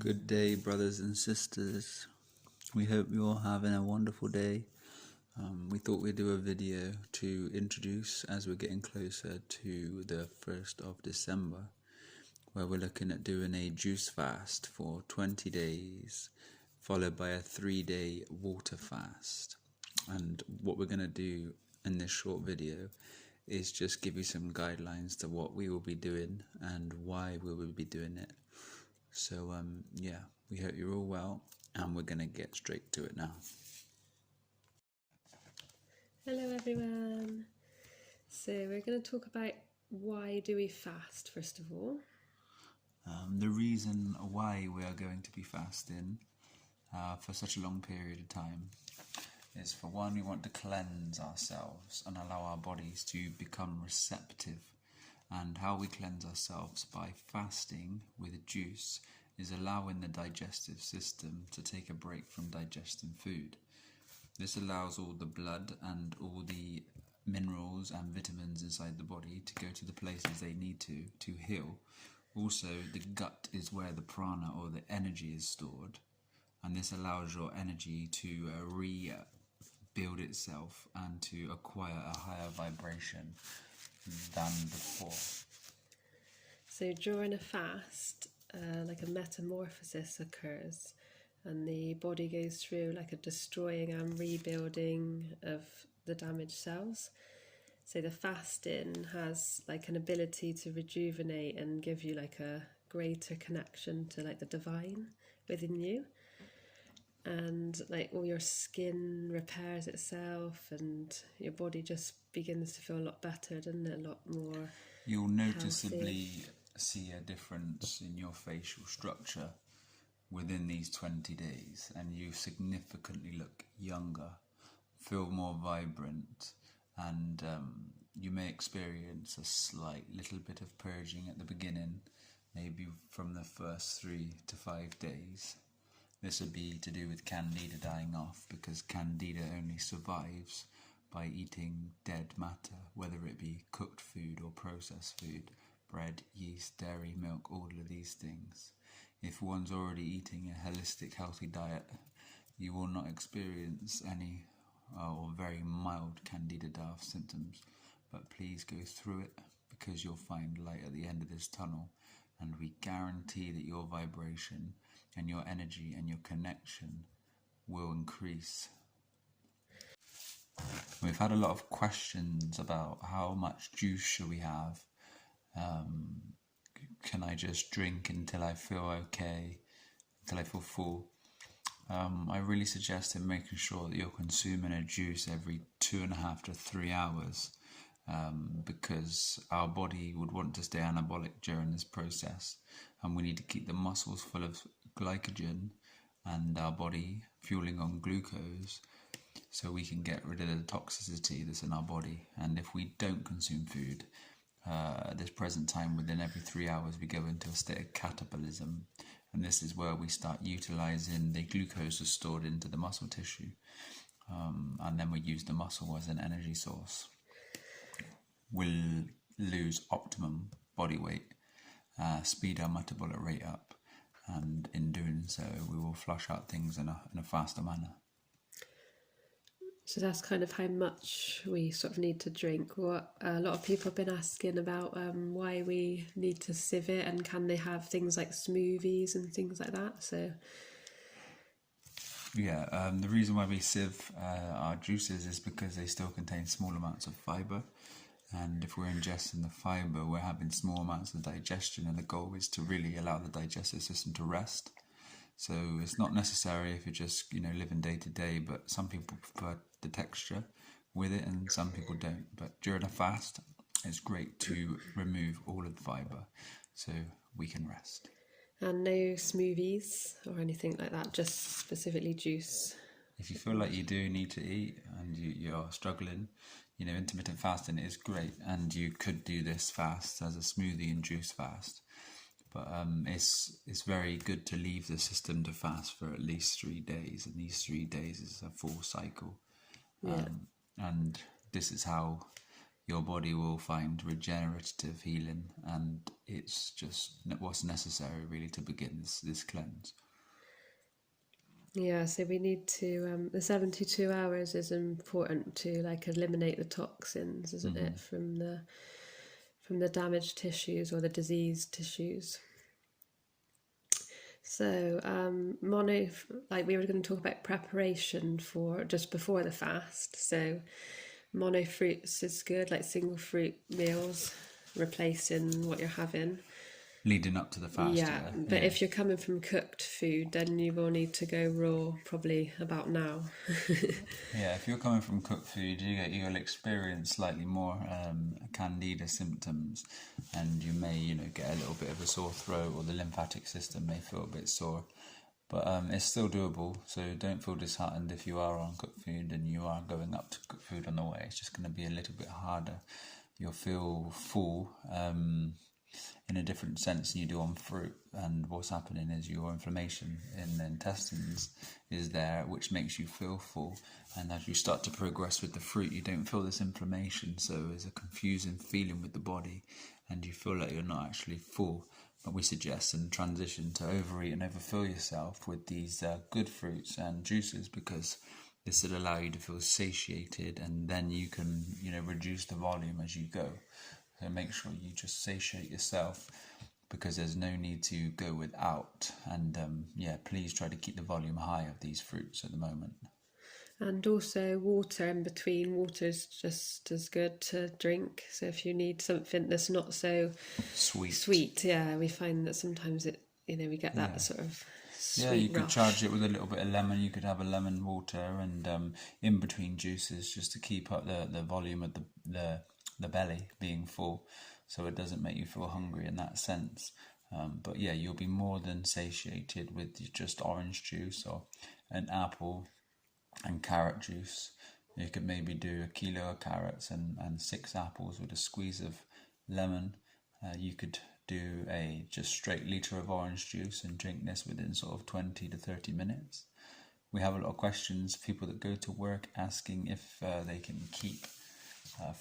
Good day, brothers and sisters. We hope you're all having a wonderful day. We thought we'd do a video to introduce as we're getting closer to the 1st of December, where we're looking at doing a juice fast for 20 days, followed by a 3-day water fast. And what we're going to do in this short video is just give you some guidelines to what we will be doing and why we will be doing it. So we hope you're all well, and we're going to get straight to it now. Hello everyone. So we're going to talk about why do we fast first of all. The reason why we are going to be fasting for such a long period of time is, for one, we want to cleanse ourselves and allow our bodies to become receptive. And how we cleanse ourselves by fasting with juice is allowing the digestive system to take a break from digesting food. This allows all the blood and all the minerals and vitamins inside the body to go to the places they need to heal. Also, the gut is where the prana or the energy is stored, and this allows your energy to rebuild itself and to acquire a higher vibration than before. So during a fast, like a metamorphosis occurs, and the body goes through like a destroying and rebuilding of the damaged cells. So the fasting has like an ability to rejuvenate and give you like a greater connection to like the divine within you. And like all your skin repairs itself and your body just begins to feel a lot better, doesn't it? A lot more. You'll noticeably see a difference in your facial structure within these 20 days, and you significantly look younger, feel more vibrant, and you may experience a slight little bit of purging at the beginning, maybe from the first 3 to 5 days. This would be to do with candida dying off, because candida only survives by eating dead matter, whether it be cooked food or processed food, bread, yeast, dairy, milk, all of these things. If one's already eating a holistic, healthy diet, you will not experience any or very mild candida die-off symptoms. But please go through it, because you'll find light at the end of this tunnel, and we guarantee that your vibration and your energy and your connection will increase. We've had a lot of questions about how much juice should we have. Can I just drink until I feel okay, until I feel full? I really suggest making sure that you're consuming a juice every 2.5 to 3 hours, because our body would want to stay anabolic during this process, and we need to keep the muscles full of glycogen and our body fueling on glucose, so we can get rid of the toxicity that's in our body. And if we don't consume food at this present time, within every 3 hours we go into a state of catabolism, and this is where we start utilizing the glucose that's stored into the muscle tissue, and then we use the muscle as an energy source. We'll lose optimum body weight, speed our metabolic rate up, and in doing so we will flush out things in a faster manner. So that's kind of how much we sort of need to drink. What a lot of people have been asking about why we need to sieve it, and can they have things like smoothies and things like that. So the reason why we sieve our juices is because they still contain small amounts of fibre, and if we're ingesting the fibre, we're having small amounts of digestion, and the goal is to really allow the digestive system to rest. So it's not necessary if you're just living day to day, but some people prefer the texture with it and some people don't. But during a fast, it's great to remove all of the fibre so we can rest. And no smoothies or anything like that, just specifically juice. If you feel like you do need to eat and you're struggling, intermittent fasting is great, and you could do this fast as a smoothie and juice fast. But it's very good to leave the system to fast for at least 3 days, and these 3 days is a full cycle. And this is how your body will find regenerative healing, and it's just what's necessary really to begin this cleanse. Yeah, so we need to, the 72 hours is important to like eliminate the toxins, isn't it, from the damaged tissues or the diseased tissues. So like we were going to talk about preparation for just before the fast. So mono fruits is good, like single fruit meals, replacing what you're having. Leading up to the fast, Yeah, but if you're coming from cooked food, then you will need to go raw probably about now. Yeah, if you're coming from cooked food, you'll experience slightly more candida symptoms, and you may get a little bit of a sore throat, or the lymphatic system may feel a bit sore. But it's still doable, so don't feel disheartened if you are on cooked food and you are going up to cooked food on the way. It's just going to be a little bit harder. You'll feel full in a different sense than you do on fruit, and what's happening is your inflammation in the intestines is there, which makes you feel full, and as you start to progress with the fruit, you don't feel this inflammation, so there's a confusing feeling with the body and you feel like you're not actually full. But we suggest in transition to overeat and overfill yourself with these good fruits and juices, because this will allow you to feel satiated, and then you can reduce the volume as you go. So make sure you just satiate yourself, because there's no need to go without. And please try to keep the volume high of these fruits at the moment. And also water in between. Water is just as good to drink. So if you need something that's not so sweet, yeah, we find that sometimes we get that sort of sweet you could rush. charge it with a little bit of lemon. You could have a lemon water, and in between juices, just to keep up the volume of the belly being full, so it doesn't make you feel hungry in that sense. But yeah, you'll be more than satiated with just orange juice or an apple and carrot juice. You could maybe do a kilo of carrots and 6 apples with a squeeze of lemon. You could do a just straight litre of orange juice and drink this within sort of 20 to 30 minutes. We have a lot of questions, people that go to work asking if they can keep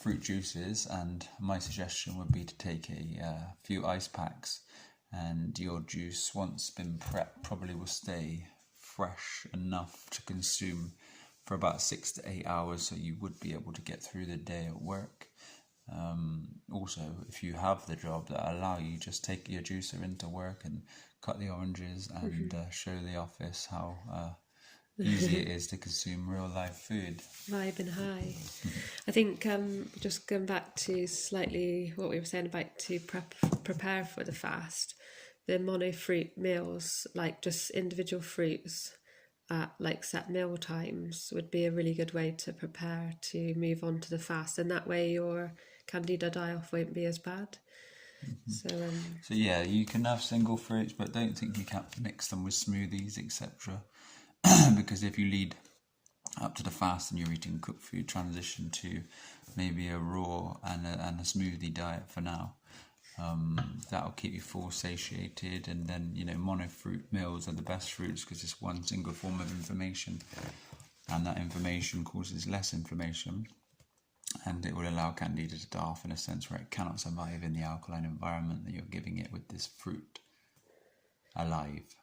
fruit juices, and my suggestion would be to take a few ice packs, and your juice, once been prepped, probably will stay fresh enough to consume for about 6 to 8 hours, so you would be able to get through the day at work. Also, if you have the job that allow you, just take your juicer into work and cut the oranges and show the office how easy it is to consume real life food. Vibing high. I think just going back to slightly what we were saying about to prepare for the fast, the mono fruit meals, like just individual fruits at like set meal times, would be a really good way to prepare to move on to the fast, and that way your candida die-off won't be as bad. So yeah, you can have single fruits, but don't think you can't mix them with smoothies, etc. Because if you lead up to the fast and you're eating cooked food, transition to maybe a raw and a smoothie diet for now. That'll keep you full, satiated, and then mono fruit meals are the best fruits because it's one single form of inflammation, and that inflammation causes less inflammation, and it will allow candida to die off in a sense where it cannot survive in the alkaline environment that you're giving it with this fruit alive.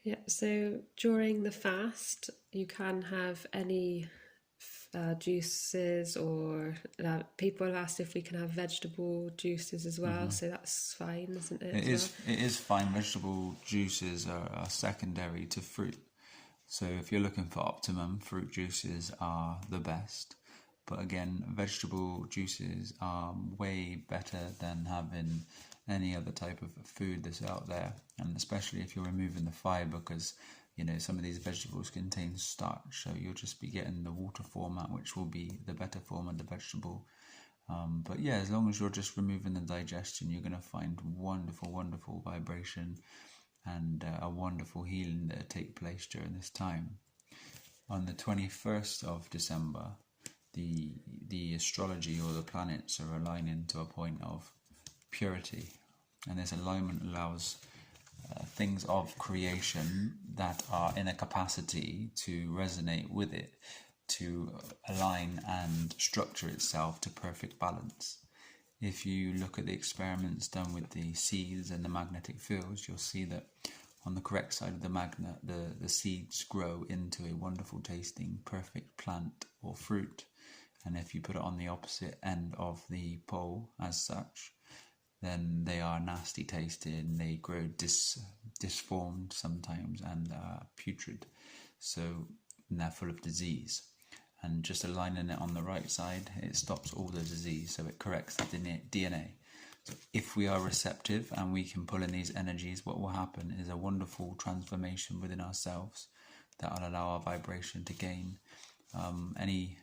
Yeah, so during the fast you can have any juices, or people have asked if we can have vegetable juices as well, so that's fine, isn't it? It is fine. Vegetable juices are secondary to fruit, so if you're looking for optimum, fruit juices are the best. But again, vegetable juices are way better than having any other type of food that's out there, and especially if you're removing the fibre, because some of these vegetables contain starch, so you'll just be getting the water format, which will be the better form of the vegetable. But yeah, as long as you're just removing the digestion, you're going to find wonderful vibration and a wonderful healing that will take place during this time. On the 21st of December, the astrology, or the planets, are aligning to a point of purity, and this alignment allows things of creation that are in a capacity to resonate with it to align and structure itself to perfect balance. If you look at the experiments done with the seeds and the magnetic fields, you'll see that on the correct side of the magnet, the seeds grow into a wonderful tasting, perfect plant or fruit. And if you put it on the opposite end of the pole as such, then they are nasty tasting, they grow disformed sometimes and putrid. So they're full of disease. And just aligning it on the right side, it stops all the disease, so it corrects the DNA. So if we are receptive and we can pull in these energies, what will happen is a wonderful transformation within ourselves that will allow our vibration to gain any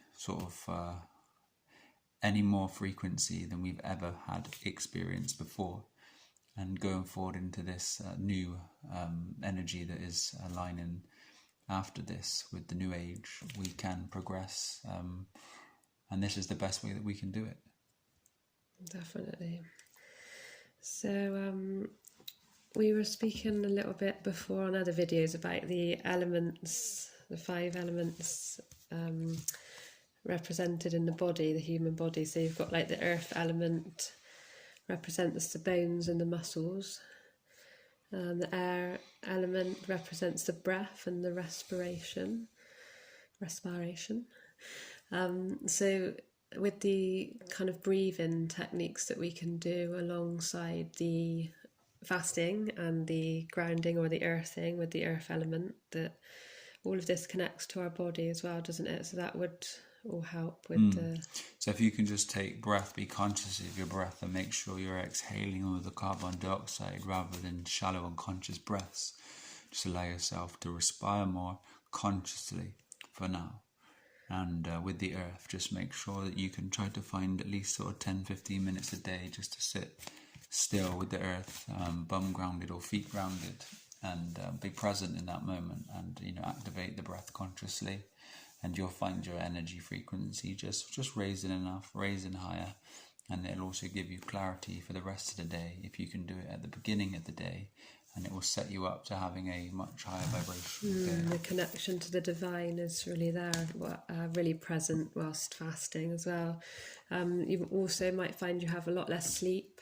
more frequency than we've ever had experienced before. And going forward into this new energy that is aligning after this with the new age, we can progress, and this is the best way that we can do it. Definitely. So we were speaking a little bit before on other videos about the elements, the 5 elements represented in the body, the human body. So you've got like the earth element represents the bones and the muscles. The air element represents the breath and the respiration. So with the kind of breathing techniques that we can do alongside the fasting and the grounding or the earthing with the earth element, that all of this connects to our body as well, doesn't it? So that would all help with the... So if you can just take breath, be conscious of your breath and make sure you're exhaling all the carbon dioxide rather than shallow unconscious breaths. Just allow yourself to respire more consciously for now. And with the earth, just make sure that you can try to find at least sort of 10-15 minutes a day just to sit still with the earth, bum grounded or feet grounded, and be present in that moment, and activate the breath consciously. And you'll find your energy frequency just raising enough, raising higher, and it'll also give you clarity for the rest of the day if you can do it at the beginning of the day, and it will set you up to having a much higher vibration. The connection to the divine is really there, really present whilst fasting as well. You also might find you have a lot less sleep.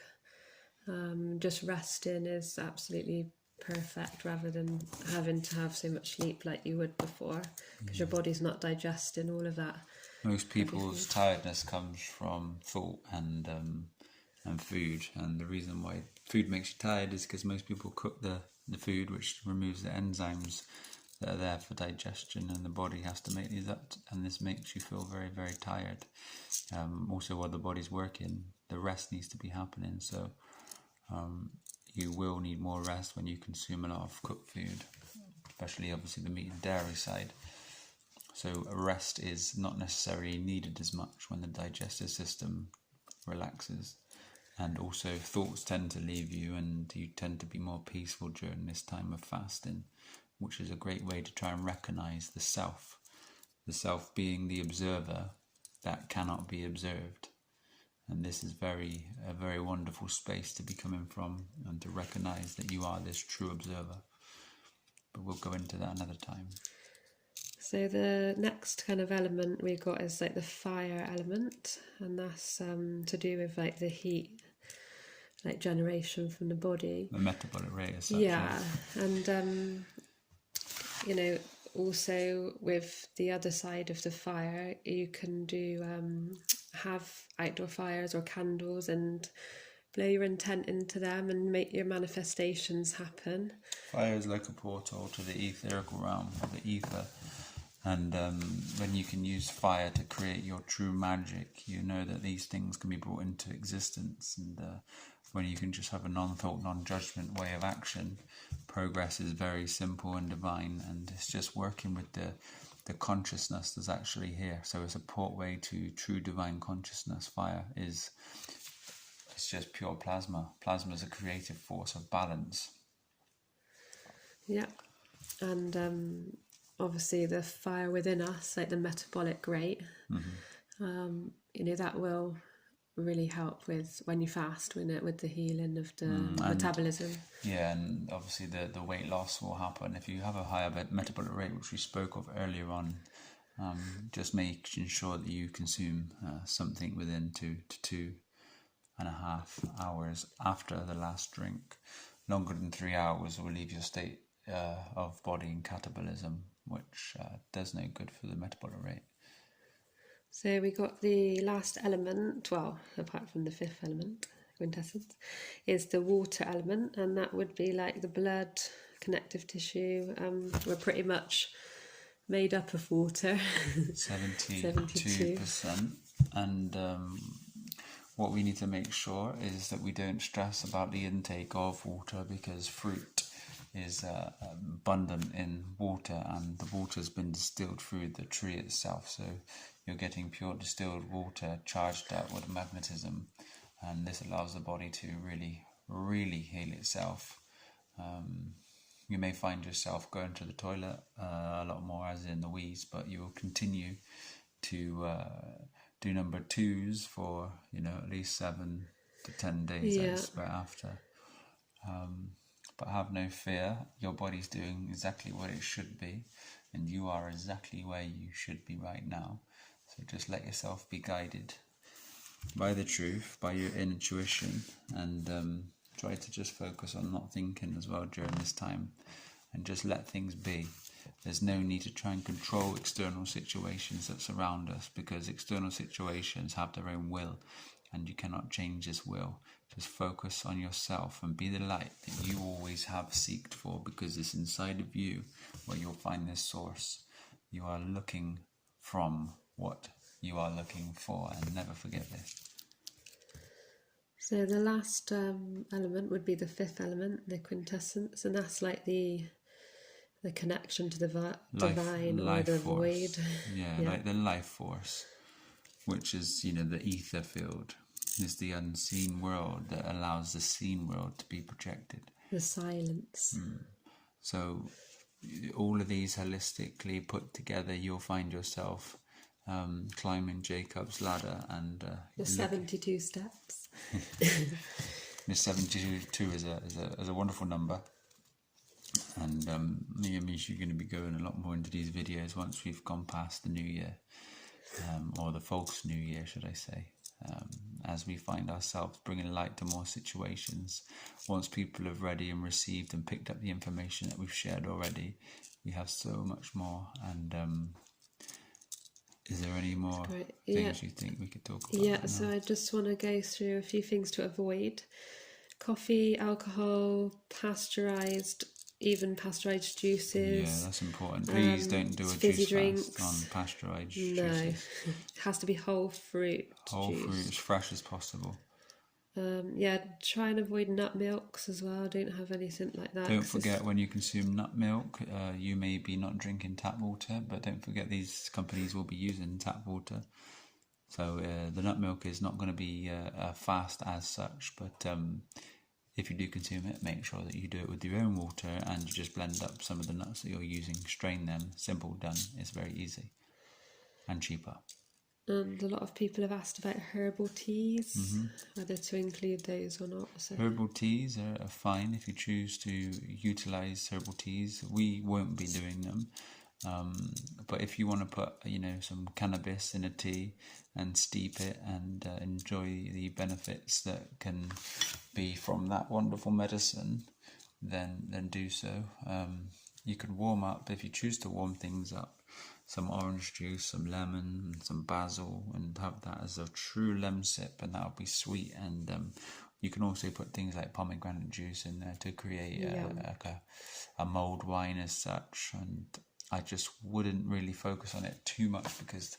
Just resting is absolutely perfect rather than having to have so much sleep like you would before, because your body's not digesting all of that. Most people's tiredness comes from thought and food, and the reason why food makes you tired is because most people cook the food, which removes the enzymes that are there for digestion, and the body has to make these up, and this makes you feel very, very tired. Also, while the body's working, the rest needs to be happening, so you will need more rest when you consume a lot of cooked food, especially obviously the meat and dairy side. So a rest is not necessarily needed as much when the digestive system relaxes. And also thoughts tend to leave you, and you tend to be more peaceful during this time of fasting, which is a great way to try and recognize the self being the observer that cannot be observed. And this is a very wonderful space to be coming from, and to recognize that you are this true observer. But we'll go into that another time. So the next kind of element we've got is like the fire element, and that's to do with like the heat, like generation from the body. The metabolic rate as such. Yeah, and also with the other side of the fire, you can do have outdoor fires or candles and blow your intent into them and make your manifestations happen. Fire is like a portal to the etherical realm, or the ether. And when you can use fire to create your true magic, you know that these things can be brought into existence. And when you can just have a non-thought, non-judgment way of action, progress is very simple and divine. And it's just working with the consciousness that's actually here. So it's a portway to true divine consciousness. Fire it's just pure plasma. Plasma is a creative force of balance. Yeah, and obviously the fire within us, like the metabolic rate, that will really help with when you fast, with the healing of the metabolism. Yeah, and obviously the weight loss will happen if you have a higher metabolic rate, which we spoke of earlier on. Just making sure that you consume something within 2 to 2.5 hours after the last drink. Longer than 3 hours will leave your state of body in catabolism, which does no good for the metabolic rate. So we got the last element, well, apart from the fifth element, quintessence, is the water element, and that would be like the blood, connective tissue. We're pretty much made up of water. 72%. And what we need to make sure is that we don't stress about the intake of water, because fruit is abundant in water, and the water has been distilled through the tree itself. So you're getting pure distilled water charged up with magnetism, and this allows the body to really heal itself. You may find yourself going to the toilet a lot more, as in the wheeze, but you will continue to do number twos for at least 7 to 10 days, I expect, after. But have no fear, your body's doing exactly what it should be, and you are exactly where you should be right now. So just let yourself be guided by the truth, by your intuition, and try to just focus on not thinking as well during this time, and just let things be. There's no need to try and control external situations that surround us, because external situations have their own will, and you cannot change this will. Just focus on yourself and be the light that you always have seeked for, because it's inside of you where you'll find this source. You are looking from what you are looking for, and never forget this. So the last element would be the fifth element, the quintessence, and that's like the connection to the divine or the void. Yeah, like the life force, which is, the ether field. Is the unseen world that allows the seen world to be projected. The silence. So all of these holistically put together, you'll find yourself climbing Jacob's ladder, and the 72 steps. The 72 is a wonderful number, and me and Mish are going to be going a lot more into these videos once we've gone past the new year, or the false new year, should I say. As we find ourselves bringing light to more situations, once people have read and received and picked up the information that we've shared already, we have so much more. And is there any more things you think we could talk about? Yeah, so I just want to go through a few things to avoid. Coffee, alcohol, even pasteurised juices. Yeah, that's important. Please don't do a fizzy juice fast on pasteurised juices. No, it has to be whole fruit fruit, as fresh as possible. Try and avoid nut milks as well. Don't have anything like that. Don't forget, when you consume nut milk, you may be not drinking tap water, but don't forget these companies will be using tap water. So the nut milk is not going to be fast as such, but if you do consume it, make sure that you do it with your own water, and you just blend up some of the nuts that you're using, strain them. Simple, done. It's very easy and cheaper. And a lot of people have asked about herbal teas, whether to include those or not. So. Herbal teas are fine if you choose to utilise herbal teas. We won't be doing them. But if you want to put, some cannabis in a tea and steep it and enjoy the benefits that can be from that wonderful medicine, then do so. You can warm up, if you choose to warm things up, some orange juice, some lemon, and some basil, and have that as a true lemon sip, and that'll be sweet. And you can also put things like pomegranate juice in there to create a mulled wine as such. And I just wouldn't really focus on it too much, because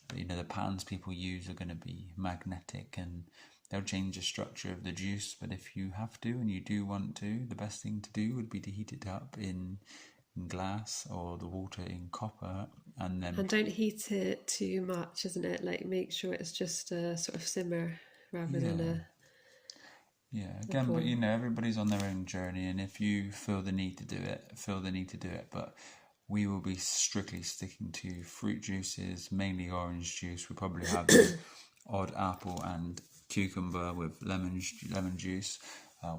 the pans people use are going to be magnetic and they'll change the structure of the juice. But if you have to and you do want to, the best thing to do would be to heat it up in glass, or the water in copper, and don't heat it too much, isn't it? Like, make sure it's just a sort of simmer rather than again, but everybody's on their own journey, and if you feel the need to do it, but we will be strictly sticking to fruit juices, mainly orange juice. We probably have the odd apple and cucumber with lemon juice,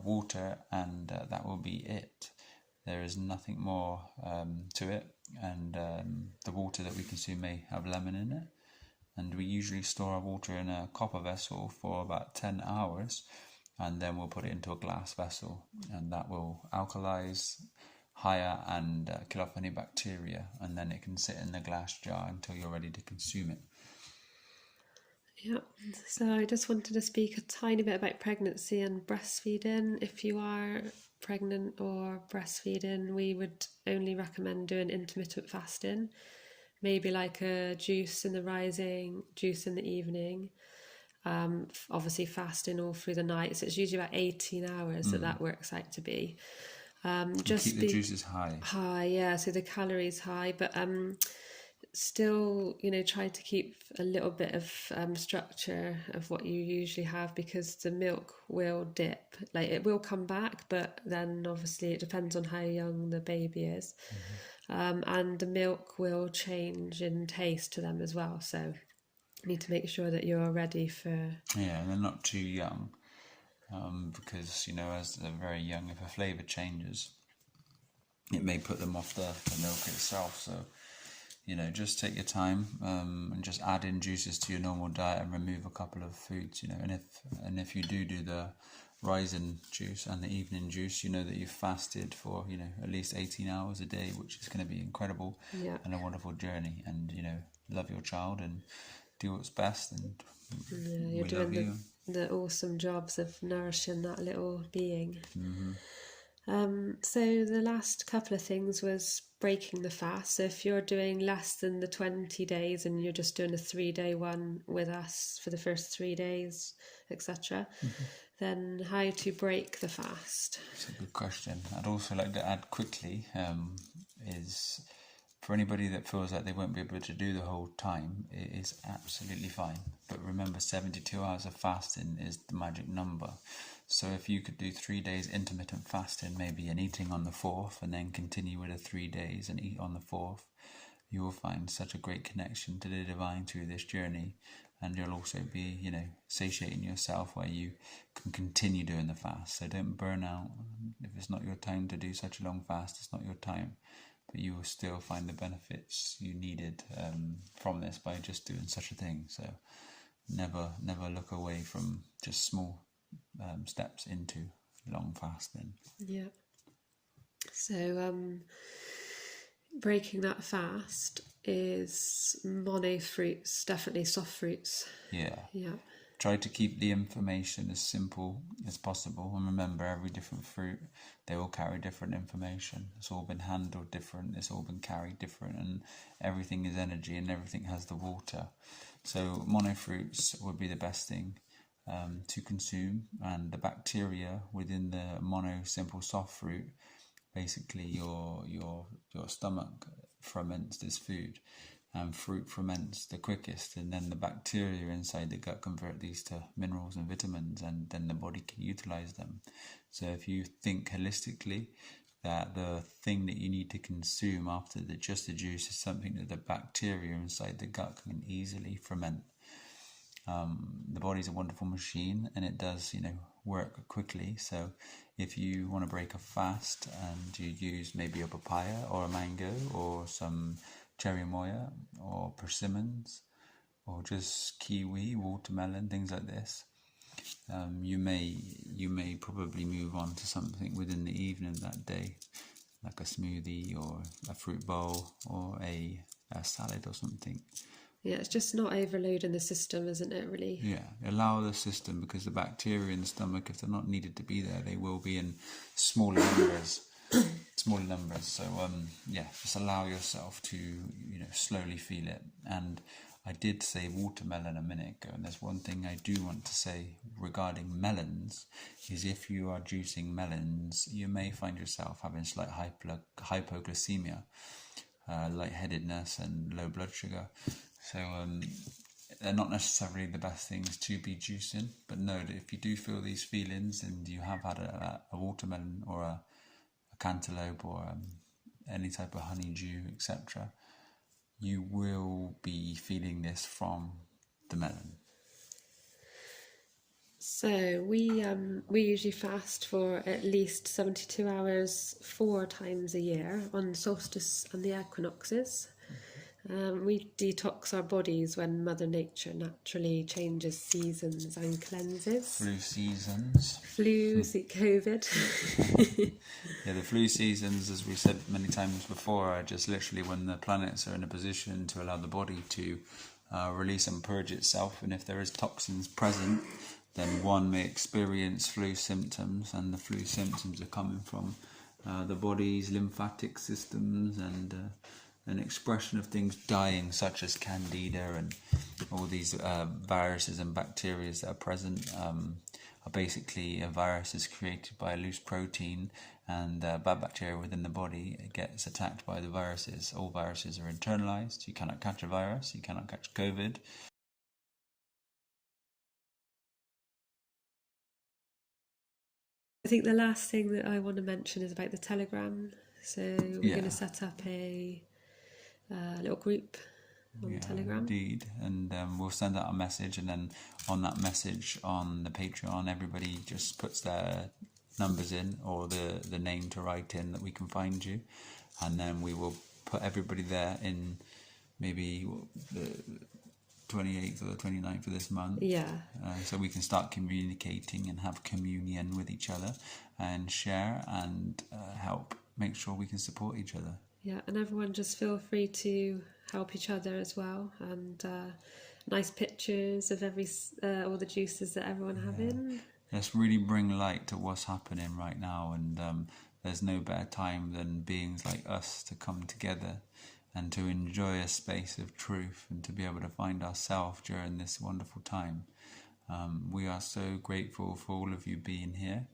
water, and that will be it. There is nothing more to it, and the water that we consume may have lemon in it. And we usually store our water in a copper vessel for about 10 hours, and then we'll put it into a glass vessel, and that will alkalize higher and kill off any bacteria, and then it can sit in the glass jar until you're ready to consume it. Yeah, so I just wanted to speak a tiny bit about pregnancy and breastfeeding. If you are pregnant or breastfeeding, we would only recommend doing intermittent fasting, maybe like a juice in the rising, juice in the evening. Obviously fasting all through the night, so it's usually about 18 hours that works out to be. Just keep the juices high. Yeah, so the calories high, but still, try to keep a little bit of structure of what you usually have, because the milk will dip. Like, it will come back, but then obviously it depends on how young the baby is. And the milk will change in taste to them as well, so you need to make sure that you're ready for... Yeah, and they're not too young, because, as they're very young, if a flavour changes, it may put them off the milk itself. So, just take your time, and just add in juices to your normal diet and remove a couple of foods, and if you do the rising juice and the evening juice, that you've fasted for, at least 18 hours a day, which is going to be incredible. Yeah. And a wonderful journey, and, love your child and do what's best, and you're doing the awesome jobs of nourishing that little being. So the last couple of things was breaking the fast. So if you're doing less than the 20 days and you're just doing a 3-day one with us for the first 3 days, etc., then how to break the fast? It's a good question. I'd also like to add quickly, is for anybody that feels like they won't be able to do the whole time, it is absolutely fine. But remember, 72 hours of fasting is the magic number. So if you could do 3 days intermittent fasting, maybe, and eating on the 4th, and then continue with the 3 days and eat on the 4th, you will find such a great connection to the divine through this journey. And you'll also be, satiating yourself where you can continue doing the fast. So don't burn out. If it's not your time to do such a long fast, it's not your time. But you will still find the benefits you needed from this by just doing such a thing. So never look away from just small steps into long fasting. Yeah. So breaking that fast is mono fruits, definitely soft fruits. Yeah. Yeah. Try to keep the information as simple as possible, and remember, every different fruit, they all carry different information. It's all been handled different, it's all been carried different, and everything is energy and everything has the water. So mono fruits would be the best thing to consume, and the bacteria within the mono simple soft fruit, basically your stomach ferments this food, and fruit ferments the quickest, and then the bacteria inside the gut convert these to minerals and vitamins, and then the body can utilize them. So if you think holistically, that the thing that you need to consume after just the juice is something that the bacteria inside the gut can easily ferment. The body's a wonderful machine, and it does, work quickly. So if you want to break a fast and you use maybe a papaya or a mango or some cherry moya or persimmons or just kiwi, watermelon, things like this, you may probably move on to something within the evening that day, like a smoothie or a fruit bowl or a salad or something. Yeah, it's just not overloading the system, isn't it, really? Yeah, allow the system, because the bacteria in the stomach, if they're not needed to be there, they will be in smaller numbers. So just allow yourself to slowly feel it. And I did say watermelon a minute ago, and there's one thing I do want to say regarding melons, is if you are juicing melons, you may find yourself having slight hypoglycemia, lightheadedness and low blood sugar. So they're not necessarily the best things to be juicing, but know that if you do feel these feelings and you have had a watermelon or a cantaloupe or any type of honeydew, etc., you will be feeling this from the melon. So we usually fast for at least 72 hours 4 times a year on solstice and the equinoxes. We detox our bodies when Mother Nature naturally changes seasons and cleanses. Flu seasons. Flu, COVID. Yeah, the flu seasons, as we said many times before, are just literally when the planets are in a position to allow the body to release and purge itself. And if there is toxins present, then one may experience flu symptoms, and the flu symptoms are coming from the body's lymphatic systems and an expression of things dying, such as candida and all these viruses and bacteria that are present. Are basically a virus is created by a loose protein, and bad bacteria within the body gets attacked by the viruses. All viruses are internalized. You cannot catch a virus. You cannot catch COVID. I think the last thing that I want to mention is about the Telegram. So we're going to set up a little group on Telegram. Indeed, and we'll send out a message, and then on that message on the Patreon, everybody just puts their numbers in or the name to write in that we can find you, and then we will put everybody there in maybe the 28th or the 29th of this month. So we can start communicating and have communion with each other and share and help make sure we can support each other. Yeah, and everyone just feel free to help each other as well, and nice pictures of all the juices that everyone having. Let's really bring light to what's happening right now, and there's no better time than beings like us to come together and to enjoy a space of truth and to be able to find ourselves during this wonderful time. We are so grateful for all of you being here.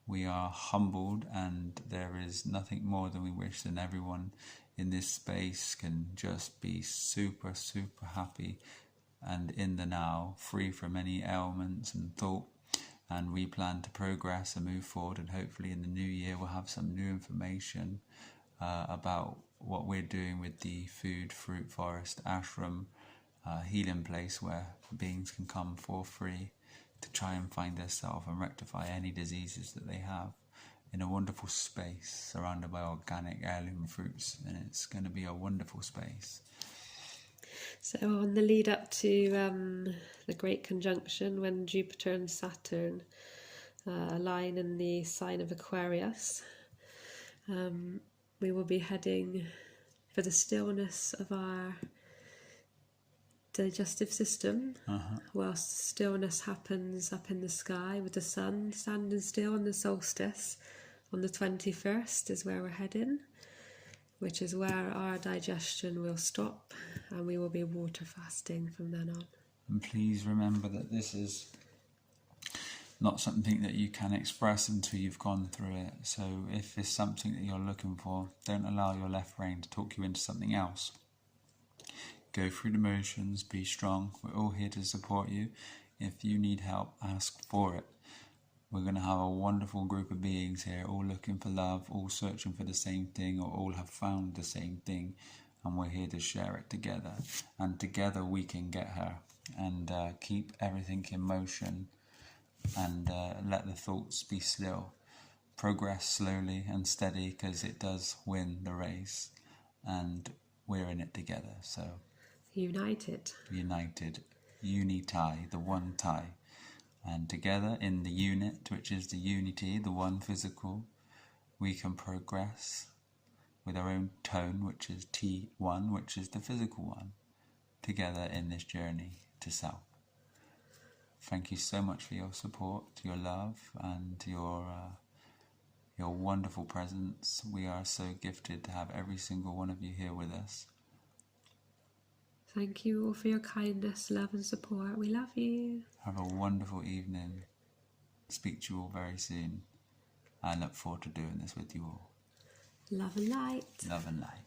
We are humbled, and there is nothing more than we wish than everyone in this space can just be super, super happy and in the now, free from any ailments and thought. And we plan to progress and move forward, and hopefully in the new year we'll have some new information about what we're doing with the Food Fruit Forest Ashram healing place, where beings can come for free to try and find themselves and rectify any diseases that they have in a wonderful space surrounded by organic heirloom fruits, and it's going to be a wonderful space. So on the lead up to the Great Conjunction, when Jupiter and Saturn align in the sign of Aquarius, we will be heading for the stillness of our digestive system, whilst stillness happens up in the sky with the sun standing still on the solstice on the 21st is where we're heading, which is where our digestion will stop, and we will be water fasting from then on. And please remember that this is not something that you can express until you've gone through it. So if it's something that you're looking for, don't allow your left brain to talk you into something else. Go through the motions, be strong. We're all here to support you. If you need help, ask for it. We're going to have a wonderful group of beings here, all looking for love, all searching for the same thing, or all have found the same thing, and we're here to share it together. And together we can get her, and keep everything in motion, and let the thoughts be still. Progress slowly and steady, because it does win the race, and we're in it together. So United, unity, the one tie. And together in the unit, which is the unity, the one physical, we can progress with our own tone, which is T1, which is the physical one, together in this journey to self. Thank you so much for your support, your love, and your wonderful presence. We are so gifted to have every single one of you here with us. Thank you all for your kindness, love and support. We love you. Have a wonderful evening. Speak to you all very soon. I look forward to doing this with you all. Love and light. Love and light.